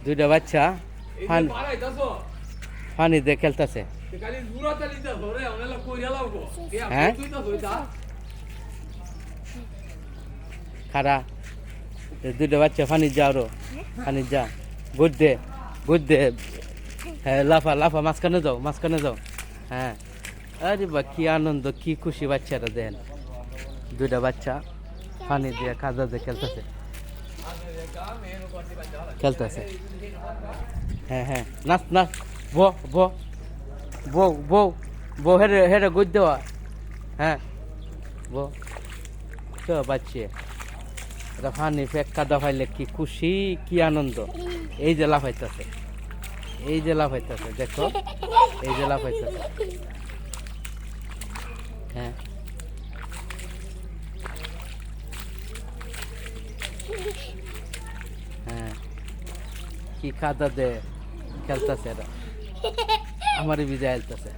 দুইটা বাচ্চা পানিতে খেলতেছে। হ্যাঁ খারা দুইটা বাচ্চা পানি যাও রো, পানি যা বুঝতে বুঝতে। হ্যাঁ লাফা লাফা মাঝখানে যাও, মাঝখানে যাও। হ্যাঁ আরে বা কি আনন্দ, কি খুশি বাচ্চারা দেন। দুইটা বাচ্চা পানি দিয়ে কাদা দিয়ে খেলতেছে খেলতেছে। হ্যাঁ হ্যাঁ নাচ নাচ বো বো বো বো বো হেরে হেরে গুজ দেওয়া। হ্যাঁ বো তো বাচ্চে এটা পানি ফেক কাদা ফাইলে কি খুশি, কি আনন্দ। এই যে লাফাইতেছে, এই যে লাফাইতেছে, দেখো এই যে লাফাইতেছে। হ্যাঁ হ্যাঁ কি কাদা দে খেলতেছে এরা, আমারই বিজয় খেলতেছে।